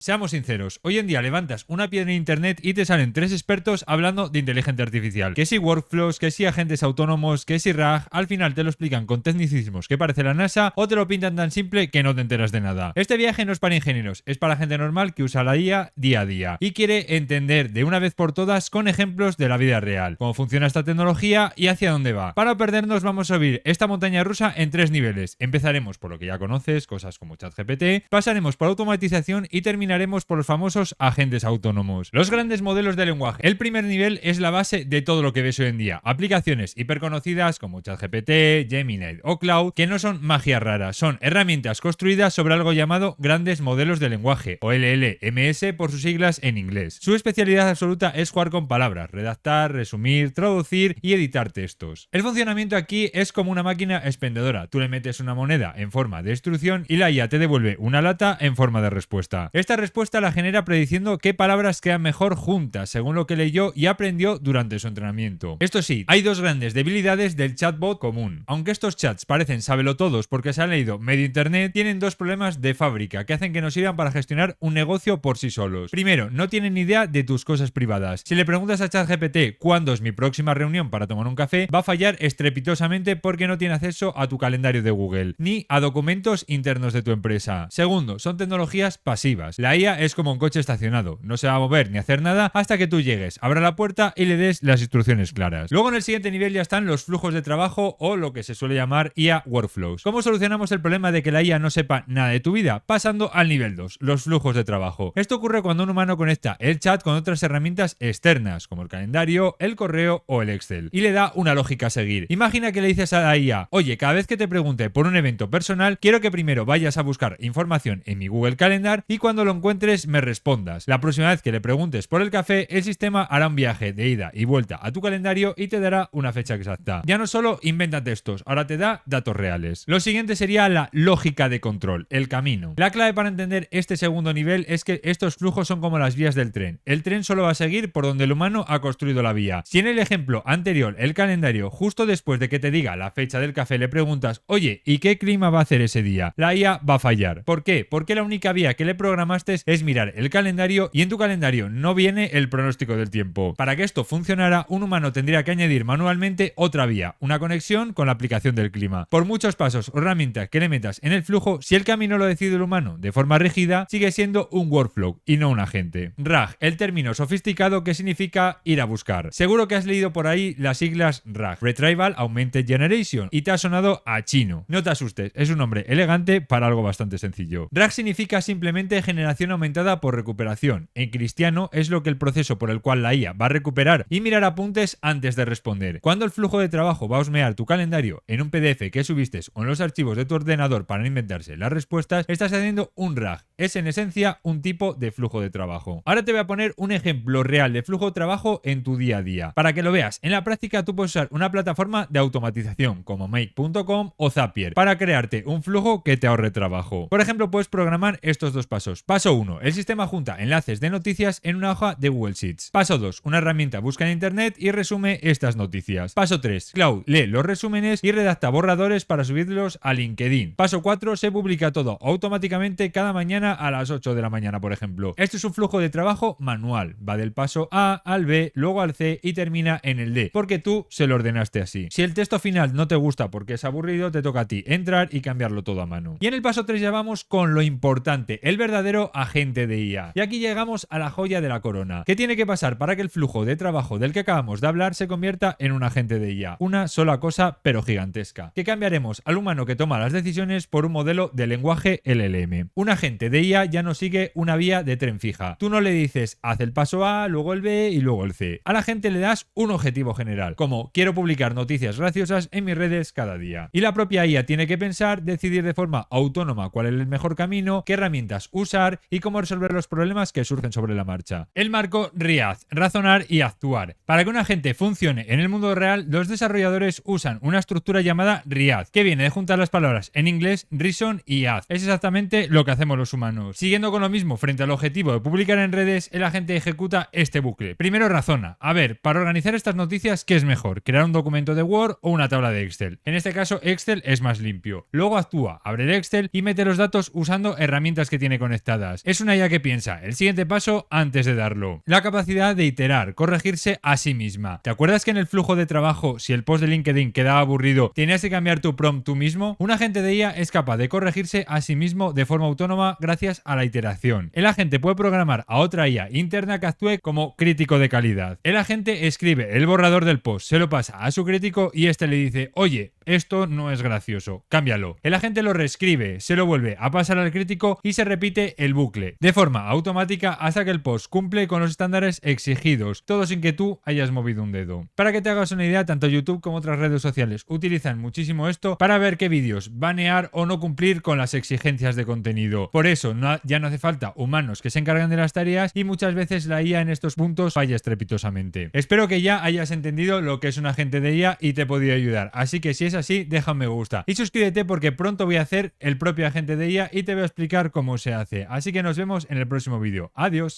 Seamos sinceros, hoy en día levantas una piedra en internet y te salen 3 expertos hablando de inteligencia artificial. Que si workflows, que si agentes autónomos, que si RAG, al final te lo explican con tecnicismos que parece la NASA o te lo pintan tan simple que no te enteras de nada. Este viaje no es para ingenieros, es para gente normal que usa la IA día a día y quiere entender de una vez por todas con ejemplos de la vida real, cómo funciona esta tecnología y hacia dónde va. Para no perdernos vamos a subir esta montaña rusa en 3 niveles. Empezaremos por lo que ya conoces, cosas como ChatGPT, pasaremos por automatización y terminaremos por los famosos agentes autónomos. Los grandes modelos de lenguaje. El primer nivel es la base de todo lo que ves hoy en día. Aplicaciones hiperconocidas como ChatGPT, Gemini o Cloud, que no son magia rara, son herramientas construidas sobre algo llamado grandes modelos de lenguaje, o LLMS por sus siglas en inglés. Su especialidad absoluta es jugar con palabras, redactar, resumir, traducir y editar textos. El funcionamiento aquí es como una máquina expendedora. Tú le metes una moneda en forma de instrucción y la IA te devuelve una lata en forma de respuesta. Esta respuesta la genera prediciendo qué palabras quedan mejor juntas, según lo que leyó y aprendió durante su entrenamiento. Esto sí, hay dos grandes debilidades del chatbot común. Aunque estos chats parecen sabelotodos porque se han leído medio internet, tienen dos problemas de fábrica que hacen que no sirvan para gestionar un negocio por sí solos. Primero, no tienen ni idea de tus cosas privadas. Si le preguntas a ChatGPT cuándo es mi próxima reunión para tomar un café, va a fallar estrepitosamente porque no tiene acceso a tu calendario de Google, ni a documentos internos de tu empresa. Segundo, son tecnologías pasivas. La IA es como un coche estacionado, no se va a mover ni hacer nada hasta que tú llegues, abra la puerta y le des las instrucciones claras. Luego en el siguiente nivel ya están los flujos de trabajo o lo que se suele llamar IA Workflows. ¿Cómo solucionamos el problema de que la IA no sepa nada de tu vida? Pasando al nivel 2, los flujos de trabajo. Esto ocurre cuando un humano conecta el chat con otras herramientas externas, como el calendario, el correo o el Excel, y le da una lógica a seguir. Imagina que le dices a la IA, oye, cada vez que te pregunte por un evento personal, quiero que primero vayas a buscar información en mi Google Calendar y cuando lo encuentres me respondas. La próxima vez que le preguntes por el café, el sistema hará un viaje de ida y vuelta a tu calendario y te dará una fecha exacta. Ya no solo inventa textos, ahora te da datos reales. Lo siguiente sería la lógica de control, el camino. La clave para entender este segundo nivel es que estos flujos son como las vías del tren. El tren solo va a seguir por donde el humano ha construido la vía. Si en el ejemplo anterior, el calendario, justo después de que te diga la fecha del café le preguntas, oye, ¿y qué clima va a hacer ese día? La IA va a fallar. ¿Por qué? Porque la única vía que le programaste es mirar el calendario y en tu calendario no viene el pronóstico del tiempo. Para que esto funcionara, un humano tendría que añadir manualmente otra vía, una conexión con la aplicación del clima. Por muchos pasos o herramientas que le metas en el flujo, si el camino lo decide el humano de forma rígida, sigue siendo un workflow y no un agente. RAG, el término sofisticado que significa ir a buscar. Seguro que has leído por ahí las siglas RAG, Retrieval Augmented Generation, y te ha sonado a chino. No te asustes, es un nombre elegante para algo bastante sencillo. RAG significa simplemente generación aumentada por recuperación. En cristiano es lo que el proceso por el cual la IA va a recuperar y mirar apuntes antes de responder. Cuando el flujo de trabajo va a husmear tu calendario en un PDF que subiste o en los archivos de tu ordenador para no inventarse las respuestas, estás haciendo un RAG. Es en esencia un tipo de flujo de trabajo. Ahora te voy a poner un ejemplo real de flujo de trabajo en tu día a día. Para que lo veas, en la práctica tú puedes usar una plataforma de automatización como Make.com o Zapier para crearte un flujo que te ahorre trabajo. Por ejemplo, puedes programar estos dos pasos. Paso 1. El sistema junta enlaces de noticias en una hoja de Google Sheets. Paso 2. Una herramienta busca en internet y resume estas noticias. Paso 3. Cloud lee los resúmenes y redacta borradores para subirlos a LinkedIn. Paso 4. Se publica todo automáticamente cada mañana a las 8 de la mañana, por ejemplo. Esto es un flujo de trabajo manual. Va del paso A al B, luego al C y termina en el D, porque tú se lo ordenaste así. Si el texto final no te gusta porque es aburrido, te toca a ti entrar y cambiarlo todo a mano. Y en el paso 3 ya vamos con lo importante, el verdadero agente de IA. Y aquí llegamos a la joya de la corona. ¿Qué tiene que pasar para que el flujo de trabajo del que acabamos de hablar se convierta en un agente de IA? Una sola cosa, pero gigantesca. Que cambiaremos al humano que toma las decisiones por un modelo de lenguaje LLM. Un agente de IA ya no sigue una vía de tren fija. Tú no le dices, haz el paso A, luego el B y luego el C. A la gente le das un objetivo general, como quiero publicar noticias graciosas en mis redes cada día. Y la propia IA tiene que pensar, decidir de forma autónoma cuál es el mejor camino, qué herramientas usar y cómo resolver los problemas que surgen sobre la marcha. El marco RIAD, razonar y actuar. Para que un agente funcione en el mundo real, los desarrolladores usan una estructura llamada RIAD, que viene de juntar las palabras en inglés reason y add. Es exactamente lo que hacemos los humanos. Siguiendo con lo mismo frente al objetivo de publicar en redes, el agente ejecuta este bucle. Primero razona. A ver, para organizar estas noticias, ¿qué es mejor? ¿Crear un documento de Word o una tabla de Excel? En este caso, Excel es más limpio. Luego actúa, abre el Excel y mete los datos usando herramientas que tiene conectadas. avanzadas. Es una IA que piensa el siguiente paso antes de darlo. La capacidad de iterar, corregirse a sí misma. ¿Te acuerdas que en el flujo de trabajo, si el post de LinkedIn quedaba aburrido, tenías que cambiar tu prompt tú mismo? Un agente de IA es capaz de corregirse a sí mismo de forma autónoma gracias a la iteración. El agente puede programar a otra IA interna que actúe como crítico de calidad. El agente escribe el borrador del post, se lo pasa a su crítico y este le dice: oye, esto no es gracioso, cámbialo. El agente lo reescribe, se lo vuelve a pasar al crítico y se repite el bucle, de forma automática hasta que el post cumple con los estándares exigidos, todo sin que tú hayas movido un dedo. Para que te hagas una idea, tanto YouTube como otras redes sociales utilizan muchísimo esto para ver qué vídeos banear o no cumplir con las exigencias de contenido. Por eso ya no hace falta humanos que se encarguen de las tareas y muchas veces la IA en estos puntos falla estrepitosamente. Espero que ya hayas entendido lo que es un agente de IA y te he podido ayudar, así que si es así, deja un me gusta y suscríbete porque pronto voy a hacer el propio agente de IA y te voy a explicar cómo se hace. Así que nos vemos en el próximo vídeo. Adiós.